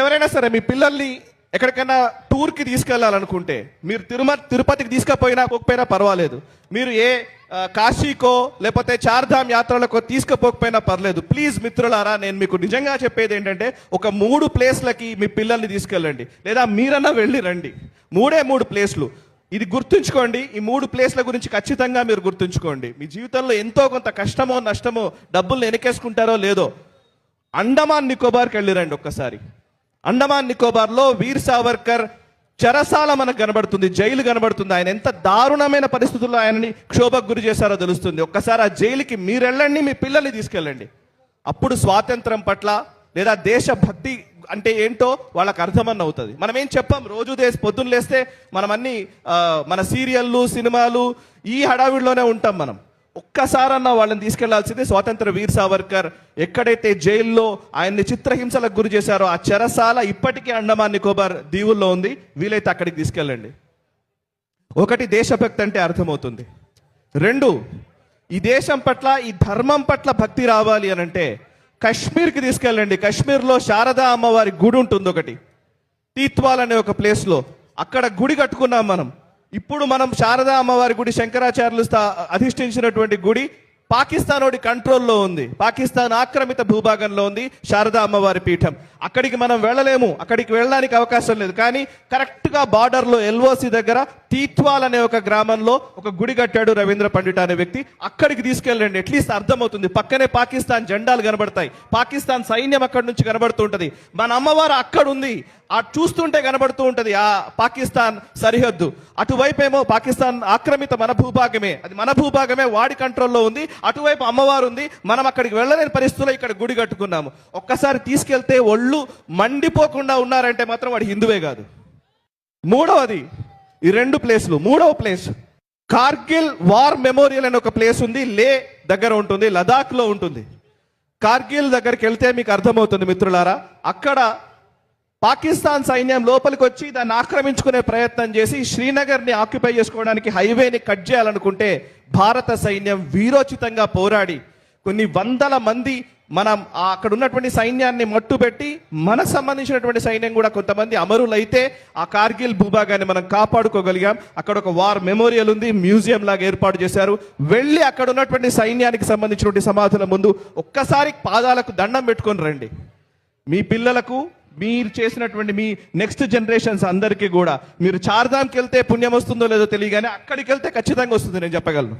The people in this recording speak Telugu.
ఎవరైనా సరే మీ పిల్లల్ని ఎక్కడికైనా టూర్కి తీసుకెళ్లాలనుకుంటే మీరు తిరుపతికి పోకపోయినా పర్వాలేదు, మీరు ఏ కాశీకో లేకపోతే చార్ధామ్ యాత్రలకో తీసుకుపోకపోయినా పర్లేదు. ప్లీజ్ మిత్రులారా, నేను మీకు నిజంగా చెప్పేది ఏంటంటే ఒక 3 ప్లేస్లకి మీ పిల్లల్ని తీసుకెళ్ళండి, లేదా మీరన్నా వెళ్ళి రండి. 3 ప్లేస్లు ఇది గుర్తుంచుకోండి. ఈ 3 ప్లేస్ల గురించి ఖచ్చితంగా మీరు గుర్తుంచుకోండి. మీ జీవితంలో ఎంతో కొంత కష్టమో నష్టమో డబ్బులు వెనకేసుకుంటారో లేదో, అండమాన్ నికోబార్కి వెళ్ళిరండి ఒక్కసారి. అండమాన్ నికోబార్లో వీర్ సావర్కర్ చెరసాల మనకు కనబడుతుంది, జైలు కనబడుతుంది. ఆయన ఎంత దారుణమైన పరిస్థితుల్లో ఆయనని క్షోభకు గురి చేశారో తెలుస్తుంది. ఒక్కసారి ఆ జైలుకి మీరు వెళ్ళండి, మీ పిల్లల్ని తీసుకెళ్ళండి. అప్పుడు స్వాతంత్రం పట్ల లేదా దేశభక్తి అంటే ఏంటో వాళ్ళకి అర్థమన్న అవుతుంది. మనం ఏం చెప్పాం, రోజు పొద్దున్న లేస్తే మనం అన్ని మన సీరియళ్ళు సినిమాలు ఈ హడావిడిలోనే ఉంటాం. మనం ఒక్కసారన్నా వాళ్ళని తీసుకెళ్లాల్సింది స్వాతంత్ర వీర్ సావర్కర్ ఎక్కడైతే జైల్లో ఆయన్ని చిత్రహింసలకు గురి చేశారో ఆ చెరసాల ఇప్పటికీ అండమాన్ నికోబార్ దీవుల్లో ఉంది. వీలైతే అక్కడికి తీసుకెళ్ళండి. 1 దేశభక్తి అంటే అర్థమవుతుంది. 2 ఈ దేశం పట్ల ఈ ధర్మం పట్ల భక్తి రావాలి అని అంటే కాశ్మీర్కి తీసుకెళ్ళండి. కాశ్మీర్లో శారదా అమ్మవారి గుడి ఉంటుంది ఒకటి, తీత్వాల్ అనే ఒక ప్లేస్లో. అక్కడ గుడి కట్టుకున్నాం మనం. ఇప్పుడు మనం శారదా అమ్మవారి గుడి శంకరాచార్యులు అధిష్ఠించినటువంటి గుడి పాకిస్తాన్ కంట్రోల్లో ఉంది. పాకిస్తాన్ ఆక్రమిత భూభాగంలో ఉంది శారదా అమ్మవారి పీఠం. అక్కడికి మనం వెళ్ళలేము, అక్కడికి వెళ్ళడానికి అవకాశం లేదు. కానీ కరెక్ట్గా బార్డర్లో ఎల్ఓసి దగ్గర తీత్వాల్ అనే ఒక గ్రామంలో ఒక గుడి కట్టాడు రవీంద్ర పండిట్ అనే వ్యక్తి. అక్కడికి తీసుకెళ్ళండి. అట్లీస్ట్ అర్థమవుతుంది. పక్కనే పాకిస్తాన్ జెండాలు కనబడతాయి, పాకిస్తాన్ సైన్యం అక్కడి నుంచి కనబడుతూ ఉంటుంది. మన అమ్మవారు అక్కడ ఉంది, ఆ చూస్తుంటే కనబడుతూ ఉంటుంది ఆ పాకిస్తాన్ సరిహద్దు. అటువైపేమో పాకిస్తాన్ ఆక్రమిత మన భూభాగమే, అది మన భూభాగమే, వాడి కంట్రోల్లో ఉంది. అటువైపు అమ్మవారు ఉంది. మనం అక్కడికి వెళ్ళలేని పరిస్థితుల్లో ఇక్కడ గుడి కట్టుకున్నాము. ఒక్కసారి తీసుకెళ్తే ఒళ్ళు మండిపోకుండా ఉన్నారంటే మాత్రం వాడు హిందువే కాదు. 3వది ఈ 2 ప్లేస్లు. 3వ ప్లేస్ కార్గిల్ వార్ మెమోరియల్ అనే ఒక ప్లేస్ ఉంది. లే దగ్గర ఉంటుంది, లదాఖ్లో ఉంటుంది. కార్గిల్ దగ్గరికి వెళ్తే మీకు అర్థమవుతుంది మిత్రులారా. అక్కడ పాకిస్తాన్ సైన్యం లోపలికి వచ్చి దాన్ని ఆక్రమించుకునే ప్రయత్నం చేసి శ్రీనగర్ని ఆక్యుపై చేసుకోవడానికి హైవేని కట్ చేయాలనుకుంటే భారత సైన్యం వీరోచితంగా పోరాడి కొన్ని వందల మంది మనం అక్కడ ఉన్నటువంటి సైన్యాన్ని మట్టుబెట్టి మనకు సంబంధించినటువంటి సైన్యం కూడా కొంతమంది అమరులైతే ఆ కార్గిల్ భూభాగాన్ని మనం కాపాడుకోగలిగాం. అక్కడ ఒక వార్ మెమోరియల్ ఉంది, మ్యూజియం లాగా ఏర్పాటు చేశారు. వెళ్ళి అక్కడ ఉన్నటువంటి సైన్యానికి సంబంధించినటువంటి సమాధుల ముందు ఒక్కసారి పాదాలకు దండం పెట్టుకొని రండి. మీ పిల్లలకు, మీరు చేసినటువంటి మీ నెక్స్ట్ జనరేషన్స్ అందరికీ కూడా మీరు చార్ధామ్కి వెళ్తే పుణ్యం వస్తుందో లేదో తెలియగానే అక్కడికి వెళ్తే ఖచ్చితంగా వస్తుంది, నేను చెప్పగలను.